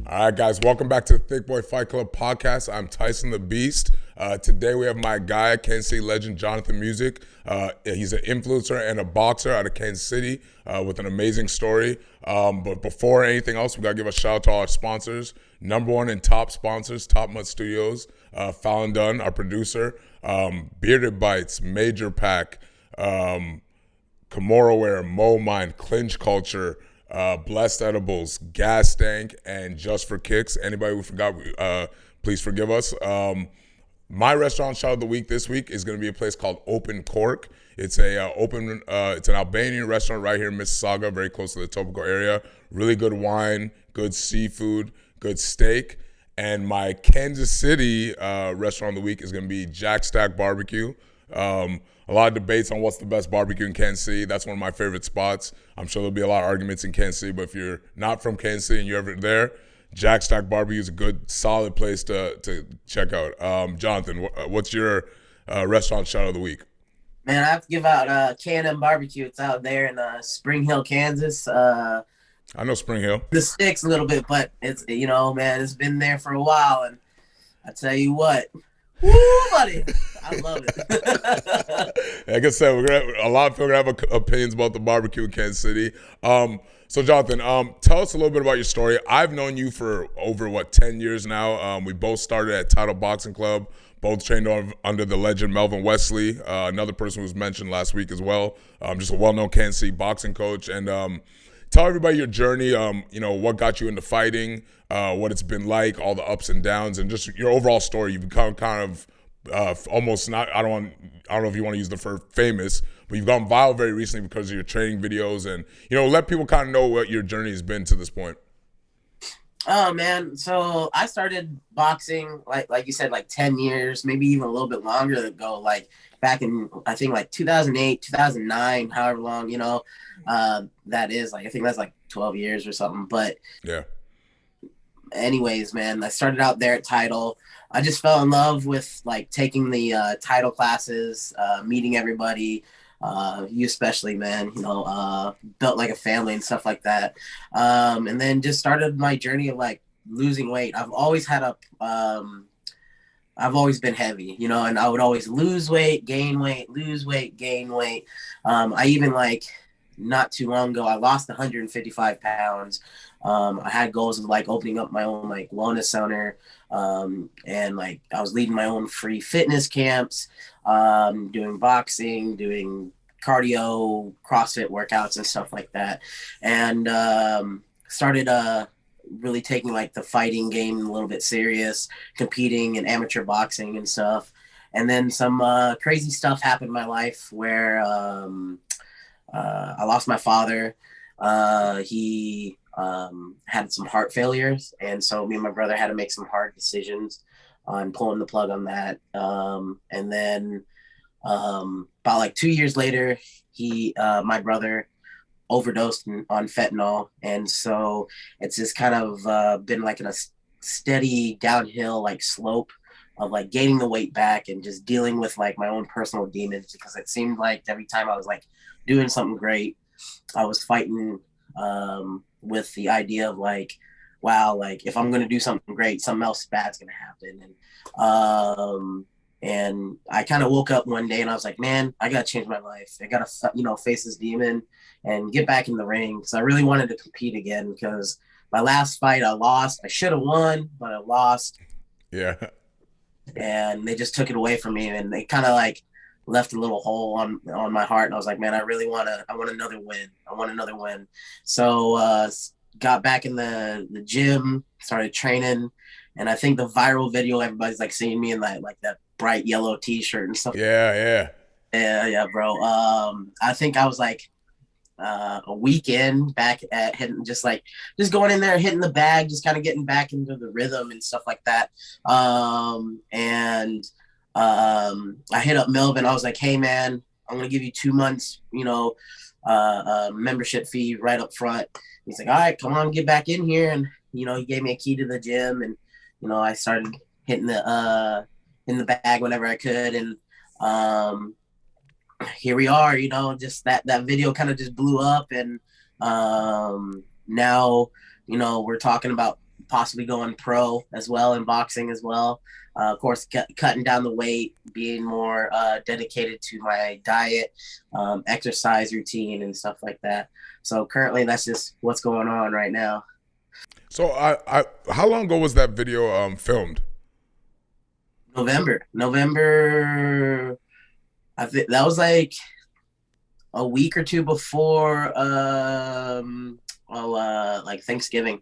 All right, guys, welcome back to the Thicc Boy Fight Club podcast. I'm Tyson the Beast. Today we have my guy, Kansas City legend Jonathan Music. He's an influencer and a boxer out of Kansas City with an amazing story. But before anything else, we got to give a shout out to all our sponsors. Number one and top sponsors, Top Mutt Studios, Phallon Dunn, our producer, Bearded Bites, Major Pack, Kimura Wear, Mo Mind, Clinch Culture, Blessed Edibles, Gas Tank, and Just for Kicks. Anybody we forgot, please forgive us. My restaurant shout of the week this week is going to be a place called Open Cork. It's it's an Albanian restaurant right here in Mississauga, very close to the Etobicoke area. Really good wine, good seafood, good steak. And my Kansas City restaurant of the week is going to be Jack Stack Barbecue. A lot of debates on what's the best barbecue in Kansas City. That's one of my favorite spots. I'm sure there'll be a lot of arguments in Kansas City, but if you're not from Kansas City and you're ever there, Jack Stack Barbecue is a good, solid place to check out. Jonathan, what's your restaurant shout of the week? Man, I have to give out Can Barbecue. It's out there in Spring Hill, Kansas. I know Spring Hill. The sticks a little bit, but it's man, it's been there for a while, and I tell you what, woo, buddy, I love it. Like I said, a lot of people are gonna have opinions about the barbecue in Kansas City. So Jonathan, tell us a little bit about your story. I've known you for over 10 years now. We both started at Title Boxing Club. Both trained under the legend Melvin Wesley, another person who was mentioned last week as well. Just a well-known Kansas City boxing coach. And tell everybody your journey. What got you into fighting, what it's been like, all the ups and downs, and just your overall story. You've become kind of almost not. I don't know if you want to use the word famous, but you've gone viral very recently because of your training videos, and let people kind of know what your journey has been to this point. Oh man, so I started boxing like you said, like 10 years, maybe even a little bit longer ago, like back in I think like 2008, 2009, however long, that is. Like I think that's like 12 years or something. But yeah. Anyways, man, I started out there at Title. I just fell in love with like taking the Title classes, meeting everybody. You especially, man, built like a family and stuff like that. And then just started my journey of like losing weight. I've always been heavy, and I would always lose weight, gain weight, lose weight, gain weight. I even like not too long ago, I lost 155 pounds. I had goals of like opening up my own like wellness center. And like I was leading my own free fitness camps, doing boxing, doing cardio, CrossFit workouts and stuff like that. And started really taking like the fighting game a little bit serious, competing in amateur boxing and stuff. And then some crazy stuff happened in my life where I lost my father. He had some heart failures, and so me and my brother had to make some hard decisions on pulling the plug on that. And then about like 2 years later, my brother overdosed on fentanyl, and so it's just kind of been like in a steady downhill like slope of like gaining the weight back and just dealing with like my own personal demons, because it seemed like every time I was like doing something great, I was fighting with the idea of like, wow, like if I'm going to do something great, something else bad's going to happen. And I kind of woke up one day and I was like, man, I got to change my life. I got to, face this demon and get back in the ring. Because I really wanted to compete again, because my last fight I lost. I should have won, but I lost. Yeah. And they just took it away from me, and they kind of like left a little hole on my heart. And I was like, man, I want another win. I want another win. So got back in the gym, started training. And I think the viral video, everybody's like seeing me in that bright yellow t-shirt and stuff. Yeah. Yeah, bro. I think I was like a weekend back at hitting, just going in there, hitting the bag, just kind of getting back into the rhythm and stuff like that. And I hit up Melvin. I was like, hey man, I'm going to give you 2 months, membership fee right up front. He's like, all right, come on, get back in here. And, he gave me a key to the gym, and, I started hitting in the bag whenever I could. And, here we are, just that video kind of just blew up. And now, we're talking about possibly going pro as well in boxing as well. Of course, cutting down the weight, being more dedicated to my diet, exercise routine, and stuff like that. So currently, that's just what's going on right now. So how long ago was that video filmed? November. I think that was like a week or two before, like Thanksgiving.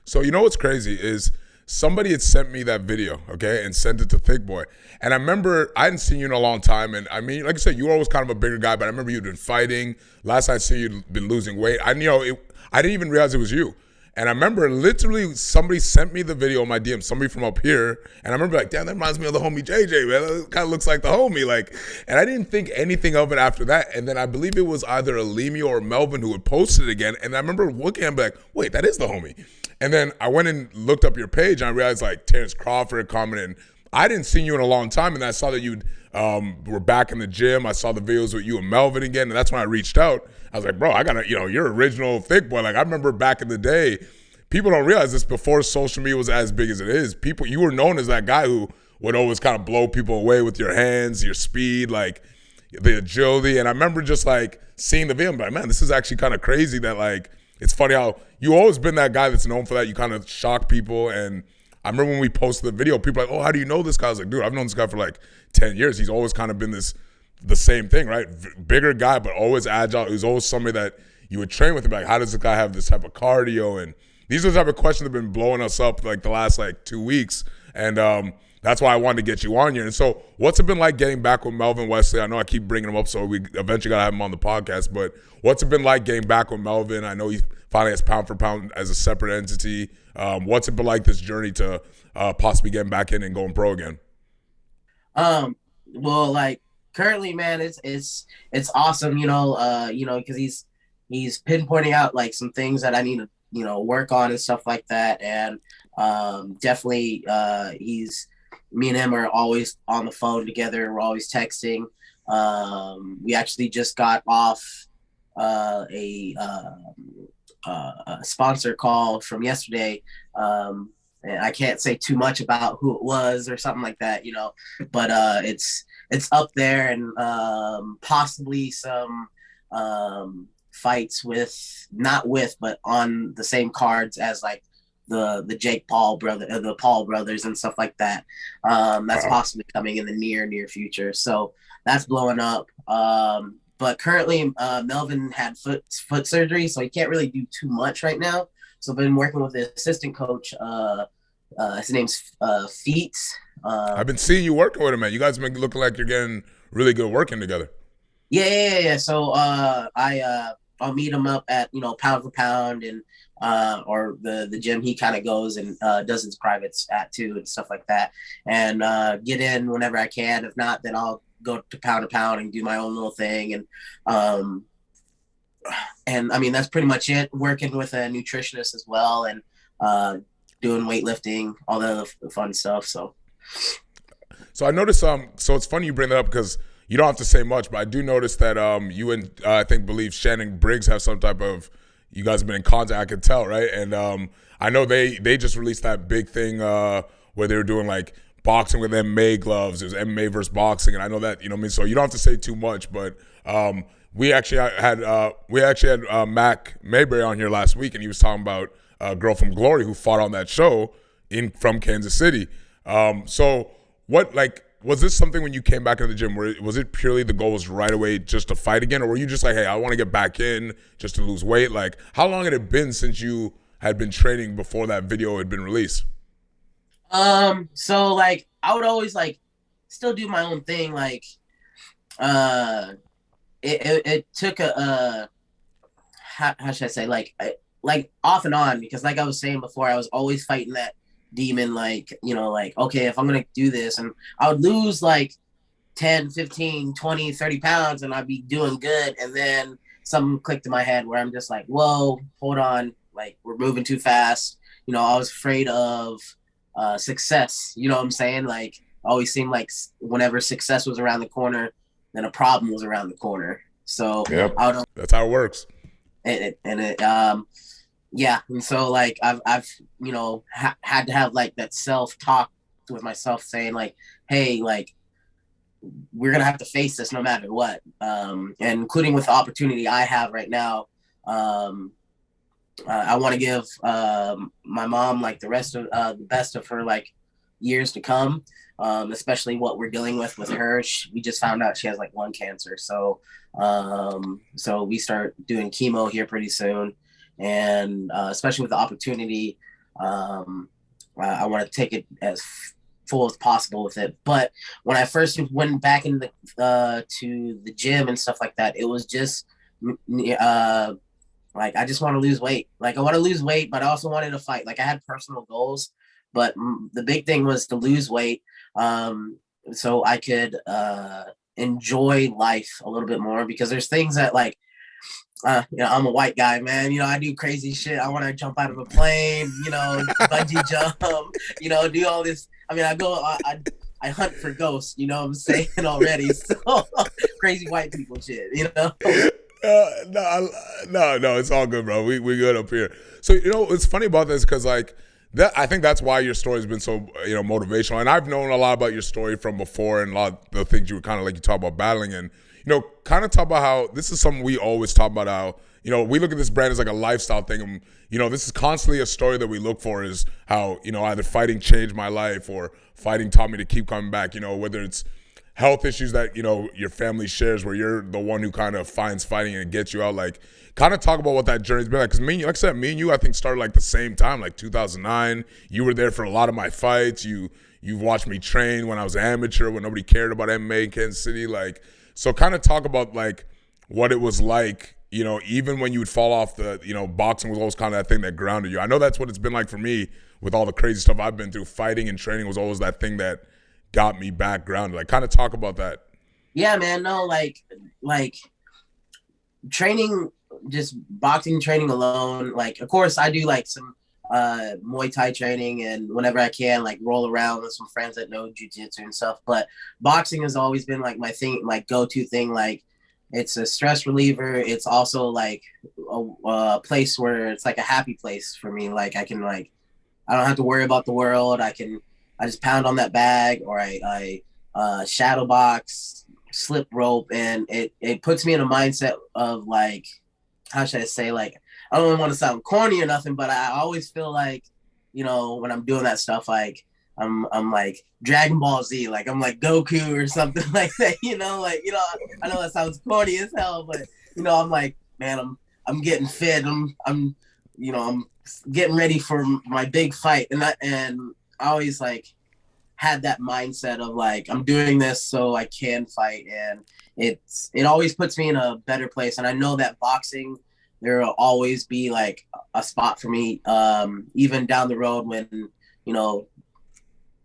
So you know what's crazy is somebody had sent me that video, okay, and sent it to Thicc Boy. And I remember I hadn't seen you in a long time. And I mean, like I said, you were always kind of a bigger guy, but I remember you'd been fighting. Last I see you'd been losing weight. I I didn't even realize it was you. And I remember literally somebody sent me the video on my DM, somebody from up here. And I remember like, damn, that reminds me of the homie JJ, man. That kind of looks like the homie. Like, and I didn't think anything of it after that. And then I believe it was either Alemio or Melvin who had posted it again. And I remember looking at him like, wait, that is the homie. And then I went and looked up your page and I realized like Terrence Crawford commented. I didn't see you in a long time, and I saw that you were back in the gym. I saw the videos with you and Melvin again, and that's when I reached out. I was like, bro, I gotta, you're original Thicc Boy. Like I remember back in the day, people don't realize this, before social media was as big as it is. You were known as that guy who would always kind of blow people away with your hands, your speed, like the agility. And I remember just like seeing the video, I'm like, man, this is actually kind of crazy that like, it's funny how you always been that guy that's known for that. You kind of shock people. And I remember when we posted the video, people were like, oh, how do you know this guy? I was like, dude, I've known this guy for like 10 years. He's always kind of been the same thing, right? Bigger guy, but always agile. He was always somebody that you would train with him. Like, how does this guy have this type of cardio? And these are the type of questions that have been blowing us up like the last like 2 weeks. And that's why I wanted to get you on here. And so what's it been like getting back with Melvin Wesley? I know I keep bringing him up, so we eventually got to have him on the podcast. But what's it been like getting back with Melvin? I know he finally has pound for pound as a separate entity. What's it been like, this journey to possibly getting back in and going pro again? Well, like currently, man, it's awesome, because he's pinpointing out like some things that I need to, work on and stuff like that. And definitely he's me and him are always on the phone together. We're always texting. We actually just got off a sponsor call from yesterday. And I can't say too much about who it was or something like that, but it's up there, and possibly some fights but on the same cards as like the Jake Paul the Paul brothers and stuff like that. That's possibly coming in the near future. So that's blowing up. But currently, Melvin had foot surgery, so he can't really do too much right now. So I've been working with the assistant coach. His name's Feet. I've been seeing you working with him, man. You guys been looking like you're getting really good working together. Yeah. So I'll meet him up at pound for pound, and or the gym he kind of goes and does his privates at too and stuff like that, and get in whenever I can. If not, then I'll go to pound and do my own little thing. And I mean, that's pretty much it. Working with a nutritionist as well, and doing weightlifting, all the other fun stuff. So I noticed so it's funny you bring that up, because you don't have to say much, but I do notice that you and I believe Shannon Briggs have some type of, you guys have been in contact, I can tell, right? And I know they just released that big thing where they were doing like boxing with MMA gloves. It was MMA versus boxing, and I know that, so you don't have to say too much, but we actually had Mac Mayberry on here last week, and he was talking about a girl from Glory who fought on that show from Kansas City. So what, like, was this something when you came back into the gym where was it purely the goal was right away just to fight again, or were you just like, hey, I want to get back in just to lose weight? Like, how long had it been since you had been training before that video had been released? So like I would always like still do my own thing. Like it took how should I say, like off and on, because like I was saying before, I was always fighting that demon, like, like, okay, if I'm gonna do this, and I would lose like 10, 15, 20, 30 pounds, and I'd be doing good, and then something clicked in my head where I'm just like, whoa, hold on, like we're moving too fast. I was afraid of success, you know what I'm saying? Like always seemed like whenever success was around the corner, then a problem was around the corner. So yep. That's how it works. yeah, and so like I've had to have like that self talk with myself saying like, hey, like we're gonna have to face this no matter what, and including with the opportunity I have right now. um I want to give my mom like the best of her like years to come, especially what we're dealing with her. We just found out she has like lung cancer, so we start doing chemo here pretty soon, and especially with the opportunity, I want to take it as full as possible with it. But when I first went back in the to the gym and stuff like that, it was just like I just want to lose weight. Like I want to lose weight, but I also wanted to fight. Like I had personal goals, but the big thing was to lose weight, so I could enjoy life a little bit more. Because there's things that like I'm a white guy, man. I do crazy shit. I want to jump out of a plane, bungee jump, do all this. I mean, I hunt for ghosts. You know what I'm saying already? So crazy white people shit. No, it's all good, bro. We good up here. So what's funny about this because like that, I think that's why your story's been so motivational. And I've known a lot about your story from before, and a lot of the things you were kind of like you talk about battling, and kind of talk about how this is something we always talk about. How we look at this brand as like a lifestyle thing, and this is constantly a story that we look for is how either fighting changed my life or fighting taught me to keep coming back. Whether it's health issues that your family shares where you're the one who kind of finds fighting and gets you out, like kind of talk about what that journey's been like, because like I said, me and you I think started like the same time, like 2009. You were there for a lot of my fights. You've watched me train when I was an amateur, when nobody cared about MMA in Kansas City. Like, so kind of talk about like what it was like, even when you would fall off the, boxing was always kind of that thing that grounded you. I know that's what it's been like for me with all the crazy stuff I've been through. Fighting and training was always that thing that got me back grounded. Like, kind of talk about that. Yeah, man. No, like training, just boxing training alone. Like, of course, I do like some Muay Thai training, and whenever I can, like roll around with some friends that know Jiu-Jitsu and stuff. But boxing has always been like my thing, like go-to thing. Like, it's a stress reliever. It's also like a place where it's like a happy place for me. Like I don't have to worry about the world. I just pound on that bag, or I shadow box, slip rope, and it puts me in a mindset of like, how should I say, like, I don't want to sound corny or nothing, but I always feel like, when I'm doing that stuff, like I'm like Dragon Ball Z, like I'm like Goku or something like that, like, I know that sounds corny as hell, but I'm like, man, I'm getting fit. I'm getting ready for my big fight, and I always like had that mindset of like, I'm doing this so I can fight, and it always puts me in a better place. And I know that boxing, there will always be like a spot for me, even down the road when you know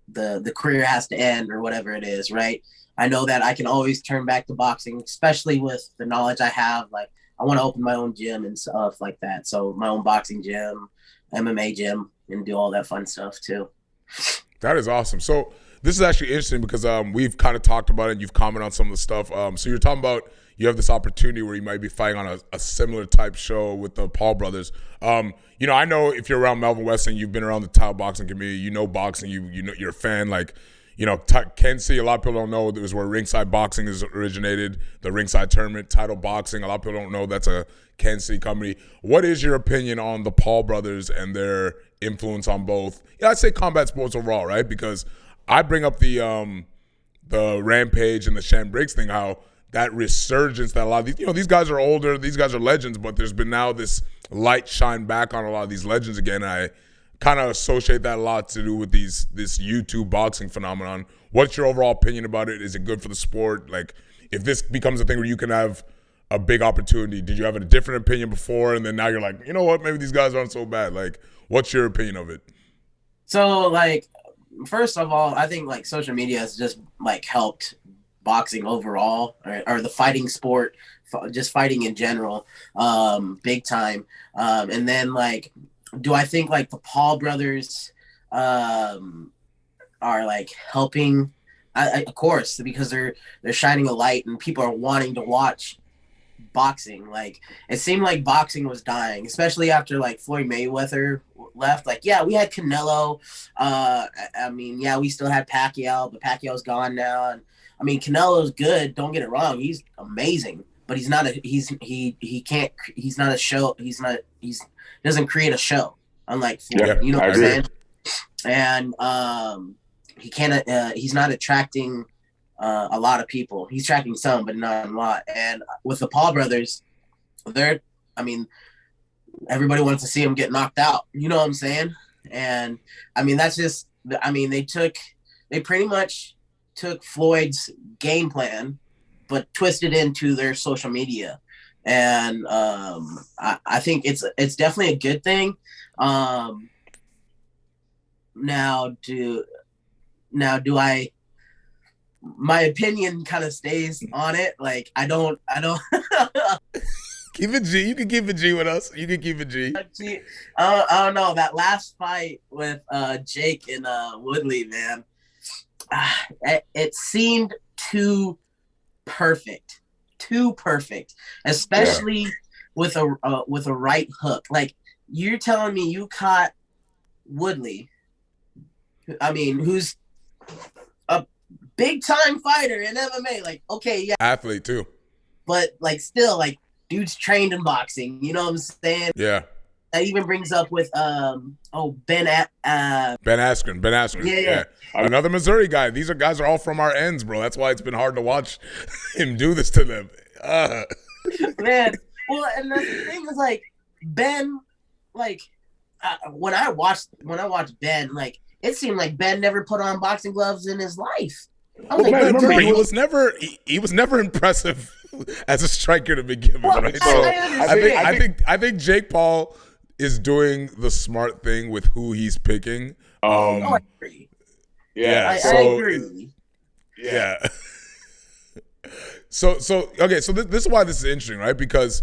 the career has to end or whatever it is, right? I know that I can always turn back to boxing, especially with the knowledge I have. Like, I want to open my own gym and stuff like that. So my own boxing gym, MMA gym, and do all that fun stuff too. That is awesome. So this is actually interesting because we've kind of talked about it and you've commented on some of the stuff. So you're talking about you have this opportunity where you might be fighting on a similar type show with the Paul brothers. I know if you're around Melvin Wrestling, you've been around the title boxing community, boxing, you're a fan. Like, Kansas City, a lot of people don't know, it was where Ringside Boxing is originated, the Ringside Tournament, Title Boxing. A lot of people don't know that's a Kansas City company. What is your opinion on the Paul brothers and their influence on both? I'd say combat sports overall, right? Because I bring up the Rampage and the Shan Briggs thing, how that resurgence that a lot of these guys are older, these guys are legends, but there's been now this light shine back on a lot of these legends again. And I kind of associate that a lot to do with this YouTube boxing phenomenon. What's your overall opinion about it? Is it good for the sport? Like, if this becomes a thing where you can have a big opportunity, did you have a different opinion before, and then now you're like, you know what, maybe these guys aren't so bad? Like, what's your opinion of it? So, like, first of all, I think like social media has just like helped boxing overall, or the fighting sport, just fighting in general, big time. And then like, do I think like the Paul brothers are like helping? Of course, because they're shining a light and people are wanting to watch boxing. Like, it seemed like boxing was dying, especially after like Floyd Mayweather left. Like, yeah, we had Canelo. I mean, yeah, we still had Pacquiao, but Pacquiao's gone now. And I mean, Canelo's good. Don't get it wrong; he's amazing. But he's not a he can't he's not a show. He's doesn't create a show. Unlike Floyd, Yeah, you know I what I'm agree. saying? And he can't. He's not attracting a lot of people. He's attracting some, but not a lot. And with the Paul brothers, they're, I mean, everybody wants to see him get knocked out. You know what I'm saying? And I mean, that's just, I mean, they pretty much took Floyd's game plan, but twisted into their social media. And I think it's definitely a good thing. Now do I, my opinion kind of stays on it. Like, I don't Keep it G. You can keep it G with us. You can keep it G. I don't know. That last fight with Jake and Woodley, man, it seemed too perfect, especially with a right hook. Like, you're telling me you caught Woodley, I mean, who's a big time fighter in MMA. Like, okay, yeah, Athlete too. but like still, like, dude's trained in boxing. You know what I'm saying? Yeah. That even brings up with Ben Askren. Yeah. Another Missouri guy. These guys are all from our ends, bro. That's why it's been hard to watch him do this to them. Man. Well, and the thing is, like, Ben, like, when I watched Ben, like, it seemed like Ben never put on boxing gloves in his life. I was like, man, remember, he was never impressive as a striker to begin with, right? So I think Jake Paul is doing the smart thing with who he's picking. I agree. Yeah. I agree. Yeah. So okay, so this is why this is interesting, right? Because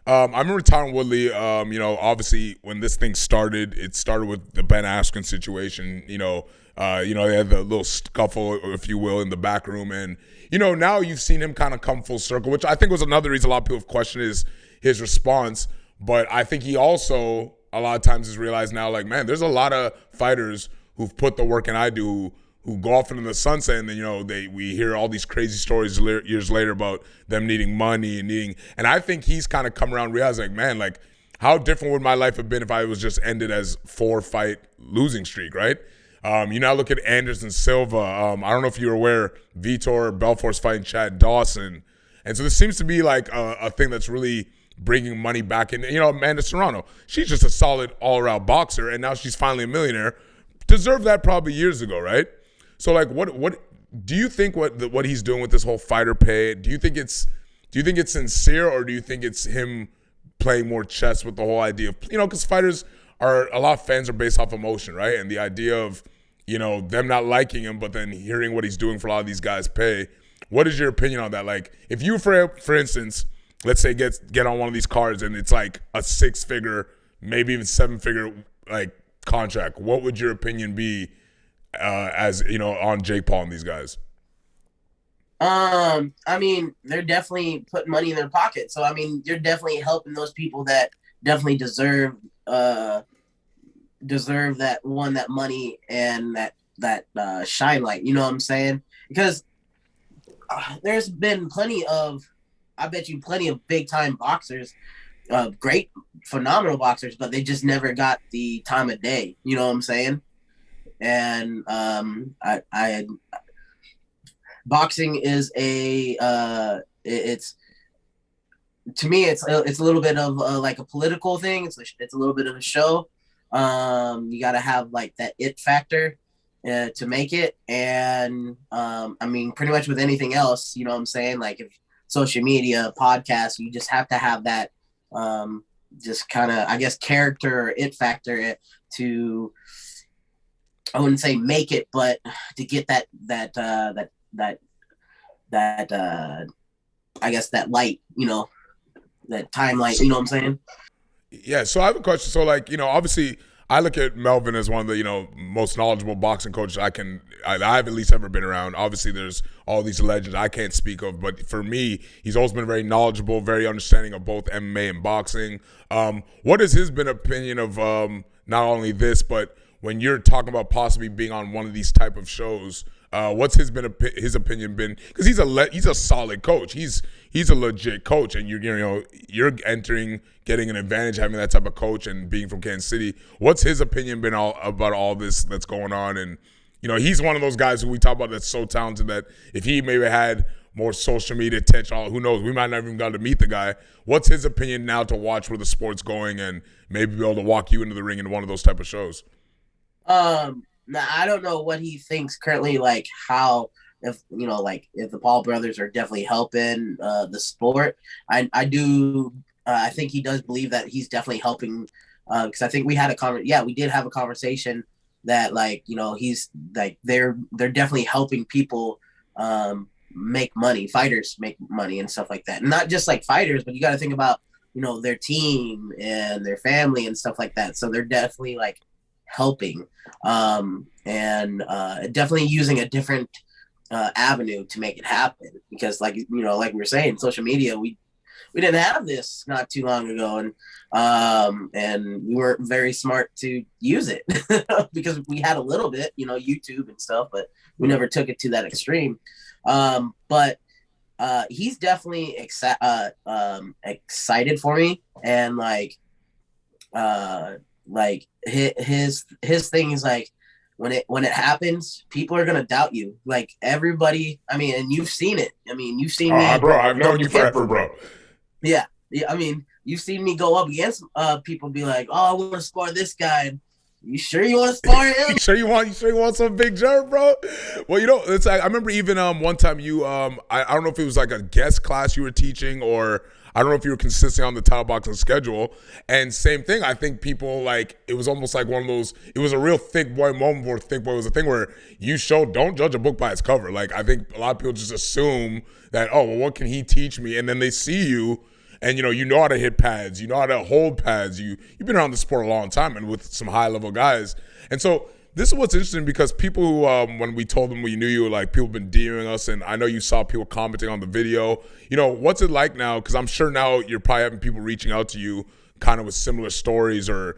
I remember Tyron Woodley, you know, obviously when this thing started, it started with the Ben Askren situation, you know, they had the little scuffle, if you will, in the back room. And, you know, now you've seen him kind of come full circle, which I think was another reason a lot of people have questioned his response. But I think he also, a lot of times, has realized now, like, man, there's a lot of fighters who've put the work in I do who go off into the sunset, and then, you know, we hear all these crazy stories years later about them needing money and I think he's kind of come around realizing, like, man, like, how different would my life have been if I was just ended as 4-fight losing streak, right? You now look at Anderson Silva. I don't know if you're aware, Vitor Belfort's fighting Chad Dawson, and so this seems to be like a thing that's really bringing money back in. You know, Amanda Serrano, she's just a solid all-around boxer, and now she's finally a millionaire. Deserved that probably years ago, right? So, like, what do you think? What he's doing with this whole fighter pay? Do you think it's sincere, or do you think it's him playing more chess with the whole idea of, you know, because fighters are, a lot of fans are based off emotion, right? And the idea of, you know, them not liking him, but then hearing what he's doing for a lot of these guys' pay. What is your opinion on that? Like, if you, for instance, let's say get on one of these cards and it's like a 6-figure, maybe even 7-figure like contract, what would your opinion be? As you know, on Jake Paul and these guys? I mean, they're definitely putting money in their pocket. So, I mean, you're definitely helping those people that definitely deserve that money and that shine light. You know what I'm saying? Because there's been plenty of big time boxers, great, phenomenal boxers, but they just never got the time of day. You know what I'm saying? And I boxing is it's, to me, it's a little bit of like a political thing. It's a little bit of a show. You got to have like that it factor to make it. And I mean, pretty much with anything else, you know what I'm saying? Like, if social media, podcasts, you just have to have that just kind of, I guess, character or it factor to, I wouldn't say make it, but to get that I guess that light, you know, that time light, you know what I'm saying? Yeah. So I have a question. So, like, you know, obviously I look at Melvin as one of the most knowledgeable boxing coaches I've at least ever been around. Obviously, there's all these legends I can't speak of, but for me, he's always been very knowledgeable, very understanding of both MMA and boxing. What has his been opinion of not only this, but when you're talking about possibly being on one of these type of shows? What's his opinion been? Because he's a solid coach. He's a legit coach, and you're getting an advantage having that type of coach and being from Kansas City. What's his opinion been about all this that's going on? And he's one of those guys who we talk about that's so talented that if he maybe had more social media attention, who knows? We might not even got to meet the guy. What's his opinion now to watch where the sport's going and maybe be able to walk you into the ring in one of those type of shows? Now I don't know what he thinks currently, like how if if the Paul brothers are definitely helping the sport. I do I think he does believe that he's definitely helping because I think we had we did have a conversation that he's like they're definitely helping people make money, fighters make money and stuff like that. And not just like fighters, but you got to think about their team and their family and stuff like that. So they're definitely like helping and definitely using a different avenue to make it happen, because like we were saying, social media, we didn't have this not too long ago, and we weren't very smart to use it because we had a little bit YouTube and stuff, but we never took it to that extreme. But he's definitely excited for me, and his thing is like when it happens, people are gonna doubt you. Like everybody, I mean, and you've seen it. I mean, you've seen me, bro. I've known you forever, bro. Yeah. I mean, you've seen me go up against people, be like, "Oh, I want to spar this guy." You sure you want to spar him? You sure you want some big jerk, bro? Well, it's like I remember even one time you I don't know if it was like a guest class you were teaching, or I don't know if you were consistent on the title boxing schedule. And same thing, I think people it was almost like one of those. It was a real Thicc Boy moment where Thicc Boy was a thing where you don't judge a book by its cover. Like I think a lot of people just assume that, oh well, what can he teach me? And then they see you. And you know how to hit pads, you know how to hold pads. You've been around the sport a long time and with some high level guys. And so this is what's interesting, because people who when we told them we knew you, like people have been DMing us, and I know you saw people commenting on the video. What's it like now? Because I'm sure now you're probably having people reaching out to you kind of with similar stories, or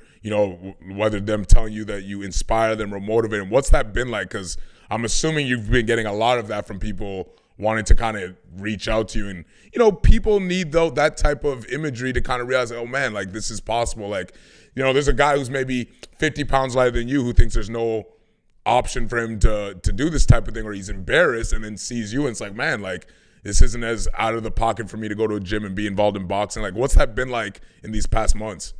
whether them telling you that you inspire them or motivate them. What's that been like? Because I'm assuming you've been getting a lot of that from people wanting to kind of reach out to you, and people need that type of imagery to kind of realize, oh man, like this is possible. Like there's a guy who's maybe 50 pounds lighter than you who thinks there's no option for him to do this type of thing, or he's embarrassed, and then sees you and it's like, man, like this isn't as out of the pocket for me to go to a gym and be involved in boxing. Like what's that been like in these past months?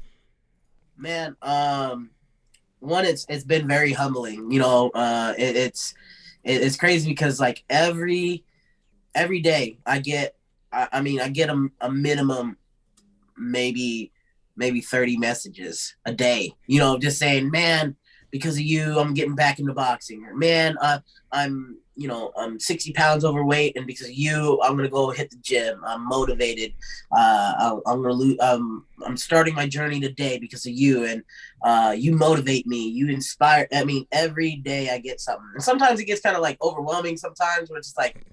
Man, one, it's been very humbling. It's crazy because like every day I get a minimum maybe 30 messages a day, just saying, man, because of you, I'm getting back into boxing. Or, man, I'm 60 pounds overweight, and because of you, I'm going to go hit the gym. I'm motivated. I'm going to lose. I'm starting my journey today because of you. And you motivate me. You inspire. I mean, every day I get something. And sometimes it gets kind of like overwhelming sometimes, where it's like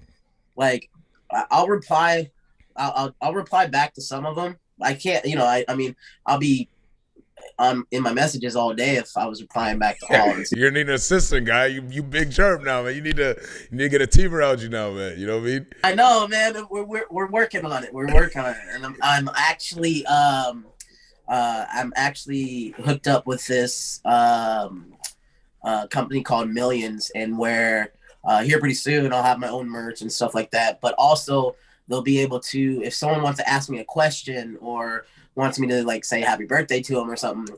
I'll reply. I'll reply back to some of them. I can't, I mean, I'll be in my messages all day if I was replying back to all. You're gonna need an assistant, guy. You big jerk now, man. You need to get a team around you now, man. You know what I mean? I know, man. We're working on it. We're working on it, and I'm actually hooked up with this company called Millions, and where here pretty soon I'll have my own merch and stuff like that. But also they'll be able to, if someone wants to ask me a question or wants me to like say happy birthday to them or something,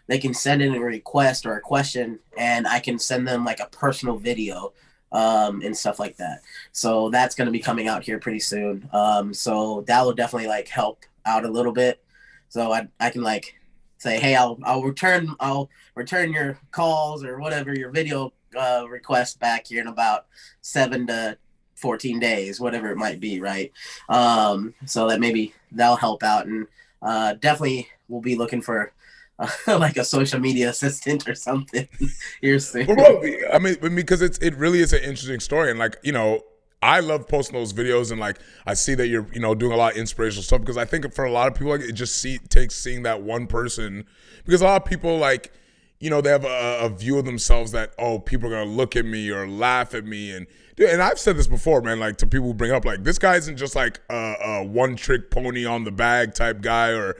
they can send in a request or a question, and I can send them like a personal video and stuff like that. So that's going to be coming out here pretty soon. So that will definitely like help out a little bit. So I can like say, hey, I'll return your calls or whatever, your video request back here in about 7 to 14 days, whatever it might be, right? So that maybe that'll help out, and definitely we'll be looking for like a social media assistant or something here Well, soon. bro, I mean, because it really is an interesting story, and like I love posting those videos, and like I see that you're doing a lot of inspirational stuff because I think for a lot of people, like it just takes seeing that one person, because a lot of people like they have a view of themselves that, oh, people are gonna look at me or laugh at me, and dude, and I've said this before, man, like to people who bring up like this guy isn't just like a one trick pony on the bag type guy, or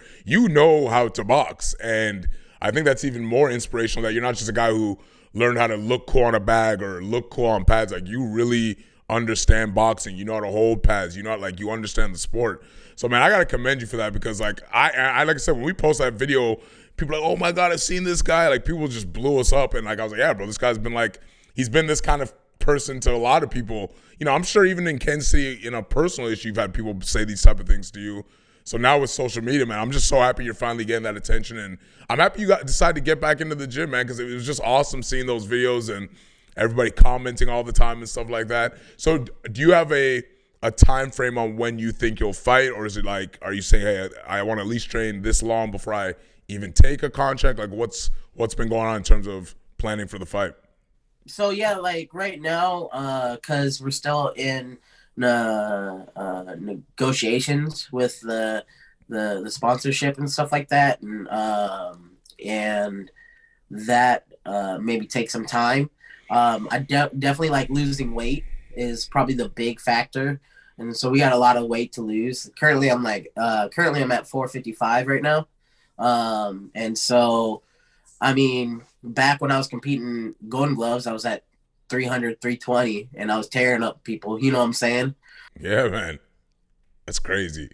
how to box, and I think that's even more inspirational that you're not just a guy who learn how to look cool on a bag or look cool on pads. Like you really understand boxing. You know how to hold pads. You understand the sport. So man, I gotta commend you for that because like I like I said, when we post that video, people are like, oh my god, I've seen this guy. Like people just blew us up, and like I was like, yeah, bro, this guy's been like he's been this kind of person to a lot of people. I'm sure even in Kansas City, in a personal issue, you've had people say these type of things to you. So now with social media, man, I'm just so happy you're finally getting that attention, and I'm happy you decided to get back into the gym, man, because it was just awesome seeing those videos and everybody commenting all the time and stuff like that. So do you have a time frame on when you think you'll fight, or is it like, are you saying, hey, I want to at least train this long before I even take a contract? Like what's been going on in terms of planning for the fight? So yeah, like right now, because we're still in negotiations with the sponsorship and stuff like that, and that maybe take some time. I definitely like losing weight is probably the big factor, and so we got a lot of weight to lose. Currently I'm at 455 right now, and so I mean, back when I was competing Golden Gloves, I was at 300, 320, and I was tearing up people. You know what I'm saying? Yeah, man, that's crazy.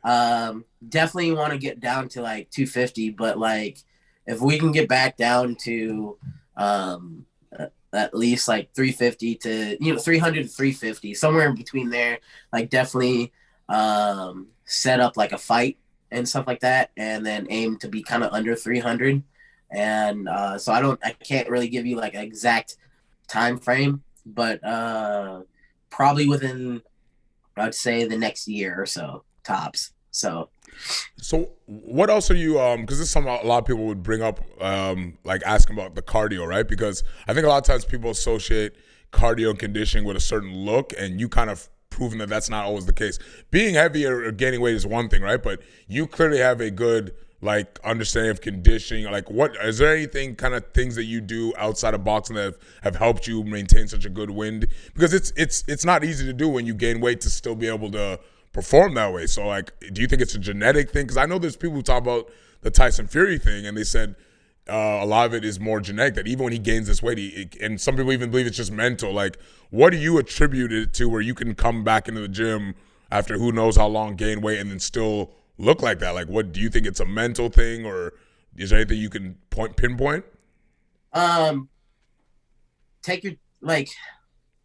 Definitely want to get down to like 250, but like if we can get back down to at least like 350 to 300 to 350, somewhere in between there, like definitely set up like a fight and stuff like that, and then aim to be kind of under 300. And so I can't really give you like an exact time frame, but probably within, I'd say, the next year or so tops. So what else are you because this is something a lot of people would bring up, like asking about the cardio, right? Because I think a lot of times people associate cardio and conditioning with a certain look, and you kind of proven that that's not always the case. Being heavy or gaining weight is one thing, right? But you clearly have a good like understanding of conditioning. Like what is there anything kind of things that you do outside of boxing that have helped you maintain such a good wind? Because it's not easy to do when you gain weight to still be able to perform that way. So like, do you think it's a genetic thing? Because I know there's people who talk about the Tyson Fury thing, and they said a lot of it is more genetic. That even when he gains this weight, and some people even believe it's just mental. Like, what do you attribute it to, where you can come back into the gym after who knows how long, gain weight, and then still look like that? Like, what do you think? It's a mental thing, or is there anything you can pinpoint? Um, take your like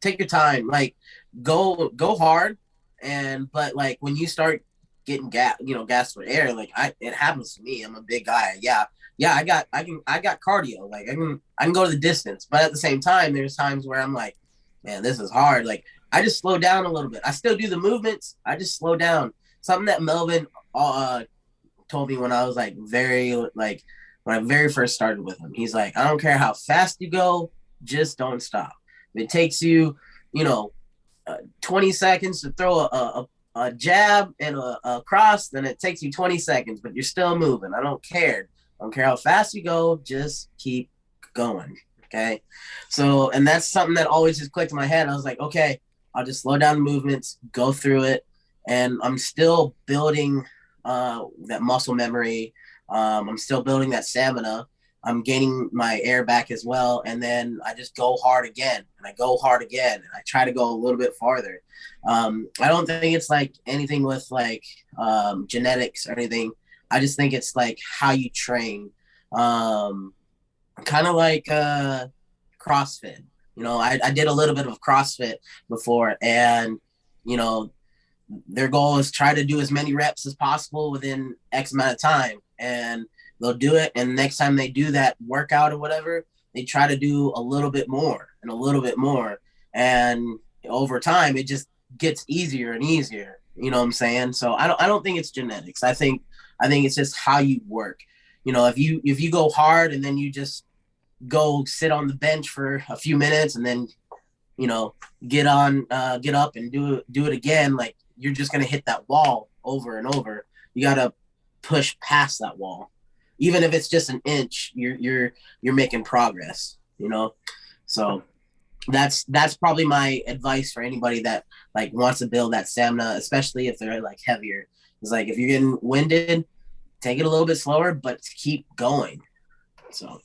take your time, like go hard, and but like when you start getting gas for air, like it happens to me. I'm a big guy. Yeah, I got cardio. Like I can go to the distance, but at the same time, there's times where I'm like, man, this is hard. Like I just slow down a little bit. I still do the movements. I just slow down. Something that Melvin told me when I was when I very first started with him. He's like, I don't care how fast you go, just don't stop. If it takes you, you know, 20 seconds to throw a jab and a cross, then it takes you 20 seconds, but you're still moving. I don't care. I don't care how fast you go, just keep going. Okay. So, and that's something that always just clicked in my head. I was like, okay, I'll just slow down the movements, go through it. And I'm still building that muscle memory. I'm still building that stamina. I'm gaining my air back as well. And then I just go hard again, and I go hard again, and I try to go a little bit farther. I don't think it's like anything with like genetics or anything. I just think it's like how you train. Kind of like CrossFit. I did a little bit of CrossFit before, and, their goal is try to do as many reps as possible within X amount of time. And they'll do it. And next time they do that workout or whatever, they try to do a little bit more and a little bit more. And over time, it just gets easier and easier. You know what I'm saying? So I don't think it's genetics. I think it's just how you work. if you go hard and then you just go sit on the bench for a few minutes and then get up and do it again, like you're just gonna hit that wall over and over. You gotta push past that wall, even if it's just an inch. You're making progress. So that's probably my advice for anybody that like wants to build that stamina, especially if they're like heavier. It's like if you're getting winded, take it a little bit slower, but keep going. So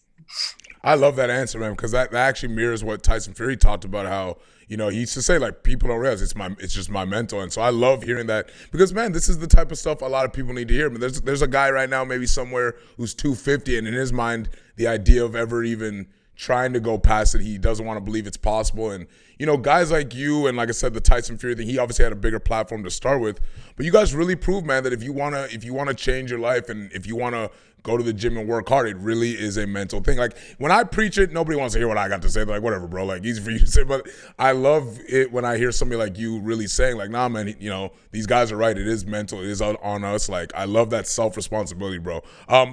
I love that answer, man, because that actually mirrors what Tyson Fury talked about. How he used to say like people don't realize it's just my mental, and so I love hearing that because man, this is the type of stuff a lot of people need to hear. I mean, there's a guy right now maybe somewhere who's 250, and in his mind the idea of ever even trying to go past it, he doesn't want to believe it's possible. And guys like you and like I said, the Tyson Fury thing, he obviously had a bigger platform to start with, but you guys really prove, man, that if you wanna change your life and if you wanna go to the gym and work hard, it really is a mental thing. Like when I preach it, nobody wants to hear what I got to say. They're like, whatever, bro, like easy for you to say. But I love it when I hear somebody like you really saying like, nah, man, these guys are right. It is mental. It is on us. Like I love that self-responsibility, bro.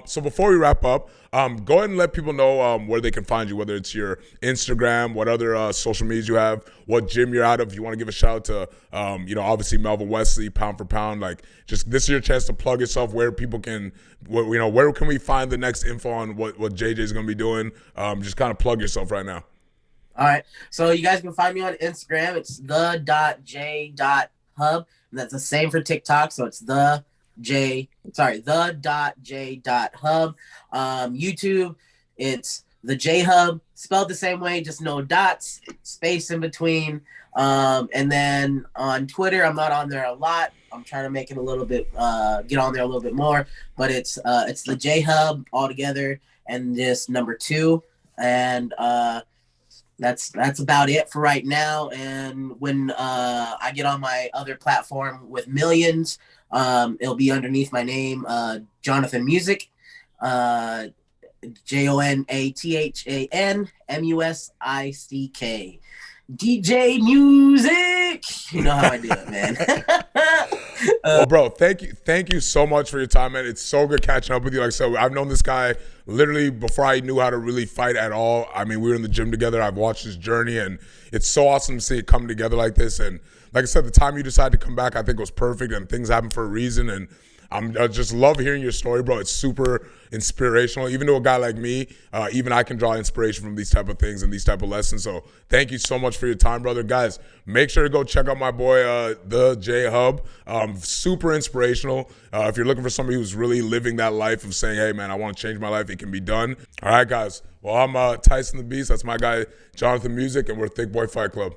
So before we wrap up, go ahead and let people know where they can find you, whether it's your Instagram, what other social medias you have, what gym you're out of. If you want to give a shout out to, obviously Melvin Wesley, Pound for Pound. Like, just this is your chance to plug yourself. Where people can, where can we find the next info on what JJ is going to be doing? Just kind of plug yourself right now. All right. So you guys can find me on Instagram. It's the.j.hub. And that's the same for TikTok. So it's the.j.hub. YouTube, it's the J Hub, spelled the same way, just no dots, space in between. And then on Twitter, I'm not on there a lot. I'm trying to make it a little bit, get on there a little bit more. But it's the J Hub all together, and just number 2. And that's about it for right now. And when I get on my other platform with millions, it'll be underneath my name, Jonathan Music, JONATHANMUSICK. DJ Music. You know how I do it, man. Well, bro, thank you so much for your time, man. It's so good catching up with you. Like I said, I've known this guy literally before I knew how to really fight at all. I mean, we were in the gym together. I've watched his journey, and it's so awesome to see it come together like this. And like I said, the time you decided to come back, I think was perfect, and things happen for a reason. And I just love hearing your story, bro. It's super inspirational. Even to a guy like me, even I can draw inspiration from these type of things and these type of lessons. So thank you so much for your time, brother. Guys, make sure to go check out my boy, the J Hub. Super inspirational. If you're looking for somebody who's really living that life of saying, hey, man, I want to change my life, it can be done. All right, guys. Well, I'm Tyson the Beast. That's my guy, Jonathan Music, and we're Thicc Boy Fight Club.